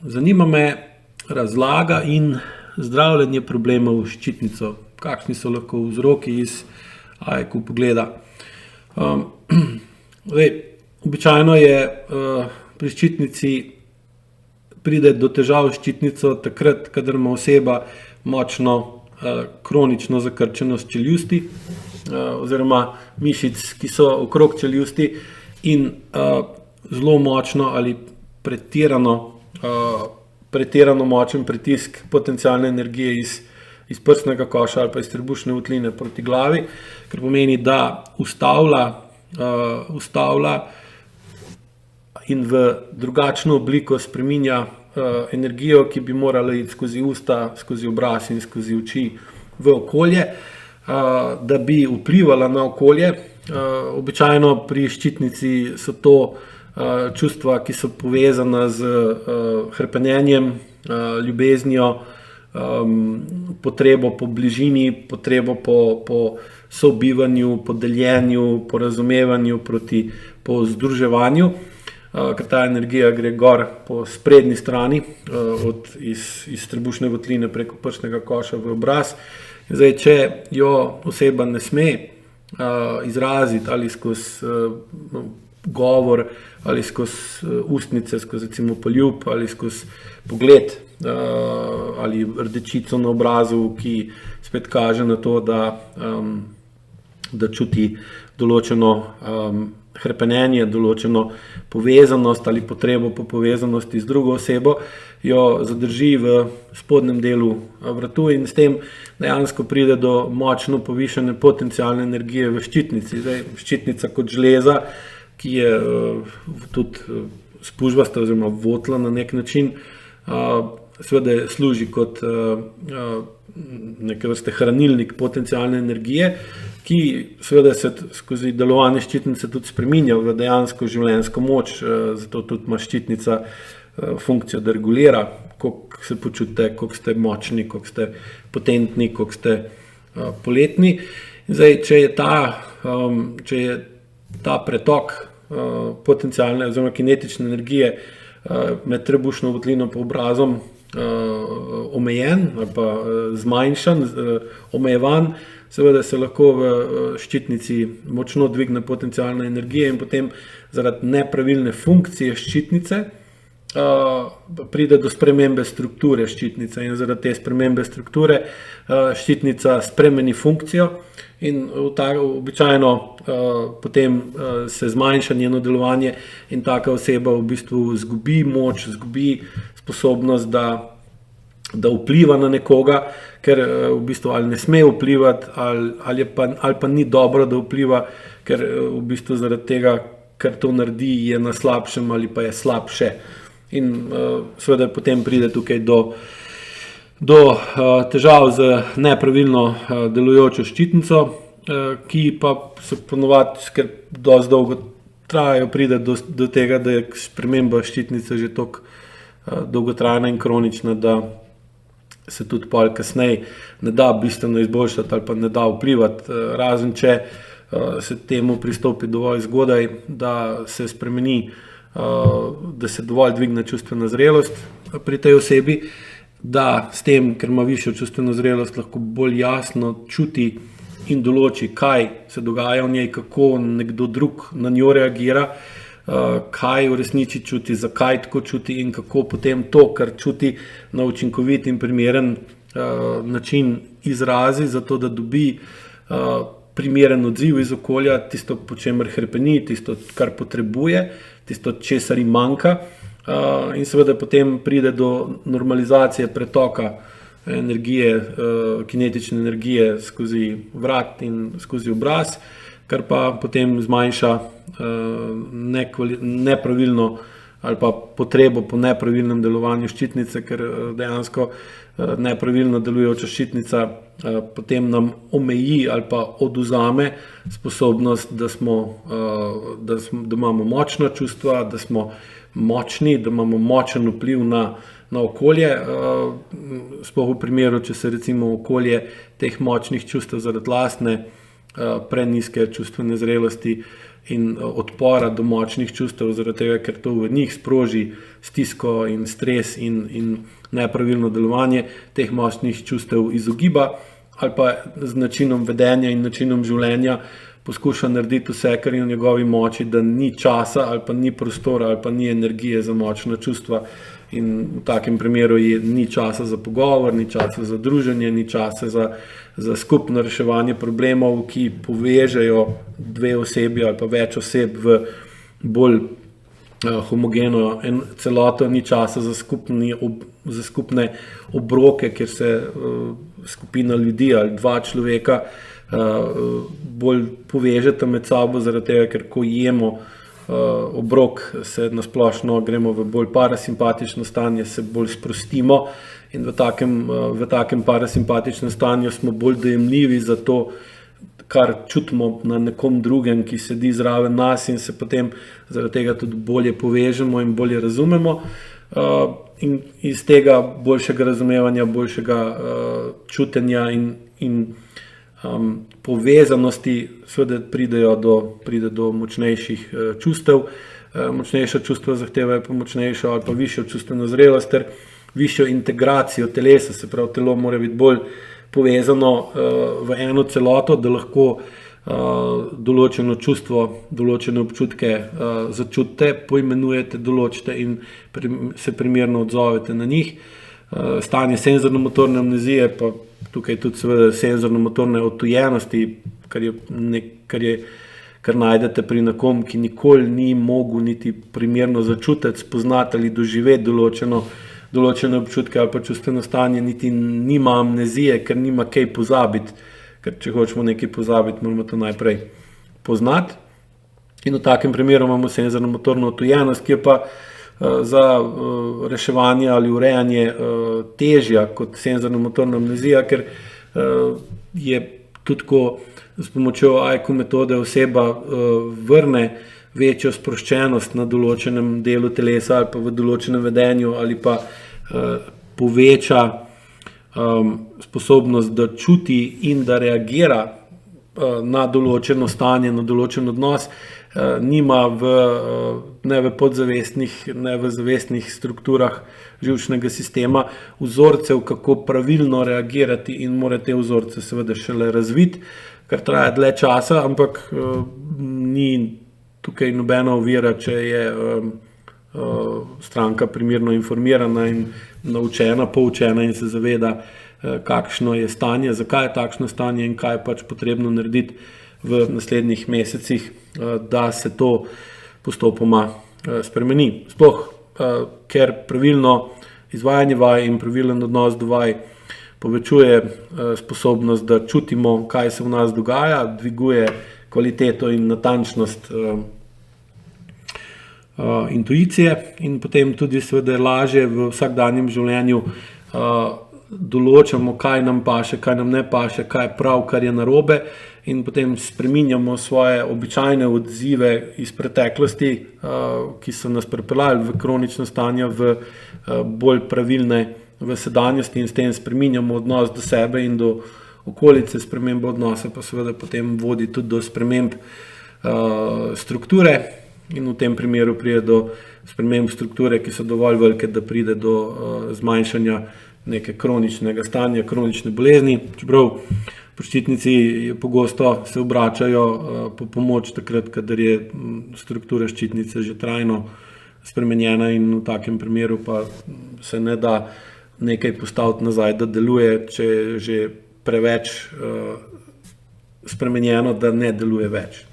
Zanima me razlaga in zdravljenje problemov s ščitnico. Kakšni so lahko vzroki iz AIQ pogleda? Običajno je pri ščitnici pride do težav s ščitnico takrat, kadar ima oseba močno kronično zakrčenost čeljusti oziroma mišic, ki so okrog čeljusti in zelo močno ali pretirano močen pritisk potencialne energije iz prsnega koša ali pa iz trebušne votline proti glavi, kar pomeni, da ustavlja in v drugačno obliko spreminja energijo, ki bi morala iti skozi usta, skozi obraz in skozi oči v okolje, da bi vplivala na okolje. Običajno pri ščitnici so to čustva, ki so povezana z hrepenenjem, ljubeznijo, potrebo po bližini, potrebo po sobivanju, po deljenju, po razumevanju, po združevanju, ker ta energija gre gor po sprednji strani iz trebušne votline preko prsnega koša v obraz. Zdaj, če jo oseba ne sme izraziti ali skozi govor ali skozi ustnice, skozi recimo poljub ali skozi pogled ali rdečico na obrazu, ki spet kaže na to, da čuti določeno hrepenenje, določeno povezanost ali potrebo po povezanosti z drugo osebo, jo zadrži v spodnjem delu vratu in s tem dejansko pride do močno povišane potencialne energije v ščitnici. Zdaj, ščitnica kot žleza, ki je tudi spužvasta oziroma votla na nek način, seveda služi kot neke vrste hranilnik potencialne energije, ki seveda se skozi delovanje ščitnice tudi spreminja v dejansko življenjsko moč, zato tudi ima ščitnica funkcijo, da regulira, koliko se počutite, koliko ste močni, koliko ste potentni, koliko ste poletni. Zdaj, če je ta pretok potencialne oziroma kinetične energije med trebušno votlino pa obrazom omejen ali pa zmanjšan, omejevan, seveda se lahko v ščitnici močno dvigne potencialna energija in potem zaradi nepravilne funkcije ščitnice pride do spremembe strukture ščitnice in zaradi te spremembe strukture ščitnica spremeni funkcijo in običajno potem se zmanjša njeno delovanje in taka oseba v bistvu izgubi moč, izgubi sposobnost, da vpliva na nekoga, ker v bistvu ali ne sme vplivati ali pa ni dobro, da vpliva, ker v bistvu zaradi tega, ker to naredi, je na slabšem ali pa je slabše. In seveda potem pride tukaj do težav z nepravilno delujočo ščitnico, ki pa se ponovadi, ker dosti dolgo trajajo, pride do tega, da je sprememba ščitnice že toliko dolgotrajna in kronična, da se tudi pol kasneje ne da bistveno izboljšati ali pa ne da vplivati, razen če se temu pristopi dovolj zgodaj, da se spremeni, da se dovolj dvigne čustvena zrelost pri tej osebi, da s tem, ker ima višjo čustveno zrelost, lahko bolj jasno čuti in določi, kaj se dogaja v njej, kako nekdo drug na njo reagira, kaj v resnici čuti, zakaj tako čuti in kako potem to, kar čuti, na učinkovit in primeren način izrazi, zato da dobi primeren odziv iz okolja, tisto, po čemer hrepeni, tisto, kar potrebuje, tisto, česar jim manjka, in seveda potem pride do normalizacije pretoka energije, kinetične energije skozi vrat in skozi obraz, kar pa potem zmanjša nepravilno ali pa potrebo po nepravilnem delovanju ščitnice, ker dejansko nepravilno delujoča ščitnica potem nam omeji ali pa odvzame sposobnost, da imamo močna čustva, da smo močni, da imamo močen vpliv na okolje, sploh v primeru, če se recimo okolje teh močnih čustev zaradi lastne prenizke čustvene zrelosti in odpora do močnih čustev, zaradi tega, ker to v njih sproži stisko in stres in nepravilno delovanje, teh močnih čustev izogiba ali pa z načinom vedenja in načinom življenja poskuša narediti vse, kar je v njegovi moči, da ni časa ali pa ni prostora ali pa ni energije za močna čustva. In v takem primeru ni časa za pogovor, ni časa za druženje, ni časa za skupno reševanje problemov, ki povežejo dve osebi ali pa več oseb v bolj homogeno celoto, ni časa za skupne obroke, kjer se skupina ljudi ali dva človeka bolj povežeta med sabo, zaradi tega, ker ko jemo obrok, se nasplošno gremo v bolj parasimpatično stanje, se bolj sprostimo in v takem parasimpatičnem stanju smo bolj dojemljivi za to, kar čutimo na nekom drugem, ki sedi zraven nas, in se potem zaradi tega tudi bolje povežemo in bolje razumemo. In iz tega boljšega razumevanja, boljšega čutenja in povezanosti seveda pride do močnejših čustev. Močnejša čustva zahtevajo pa močnejšo ali pa višjo čustveno zrelost ter višjo integracijo telesa, se pravi, telo mora biti bolj povezano v eno celoto, da lahko določeno čustvo, določene občutke začutite, poimenujete, določite in se primerno odzovete na njih. Stanje senzorno-motorne amnezije, pa tukaj tudi seveda senzorno-motorne odtujenosti, kar najdete pri nekom, ki nikoli ni mogel niti primerno začutiti, spoznati ali doživeti določene občutke ali pa čustveno stanje, niti nima amnezije, ker nima kaj pozabiti, ker če hočemo nekaj pozabiti, moramo to najprej poznati. In v takem primeru imamo senzorno-motorno odtujenost, ki je pa za reševanje ali urejanje težja kot senzorno-motorna amnezija, ker je tudi, ko s pomočjo AIQ metode oseba vrne večjo sproščenost na določenem delu telesa ali pa v določenem vedenju ali pa poveča sposobnost, da čuti in da reagira na določeno stanje, na določen odnos, nima ne v podzavestnih, ne v zavestnih strukturah živčnega sistema vzorcev, kako pravilno reagirati, in mora te vzorce seveda šele razviti, kar traja dlje časa, ampak ni tukaj nobena ovira, če je stranka primerno informirana in naučena, poučena in se zaveda, kakšno je stanje, zakaj je takšno stanje in kaj je pač potrebno narediti v naslednjih mesecih, da se to postopoma spremeni. Sploh, ker pravilno izvajanje vaj in pravilen odnos do vaj povečuje sposobnost, da čutimo, kaj se v nas dogaja, dviguje kvaliteto in natančnost intuicije in potem tudi seveda lažje v vsakdanjem življenju določamo, kaj nam paše, kaj nam ne paše, kaj je prav, kar je narobe, in potem spreminjamo svoje običajne odzive iz preteklosti, ki so nas pripeljali v kronično stanje, v bolj pravilne v sedanjosti, in s tem spreminjamo odnos do sebe in do okolice. Sprememba odnosa pa seveda potem vodi tudi do sprememb strukture, in v tem primeru pride do sprememb strukture, ki so dovolj velike, da pride do zmanjšanja neke kroničnega stanja, kronične bolezni. Čeprav ščitnici pogosto se obračajo po pomoč takrat, kadar je struktura ščitnice že trajno spremenjena, in v takem primeru pa se ne da nekaj postaviti nazaj, da deluje, če je že preveč spremenjeno, da ne deluje več.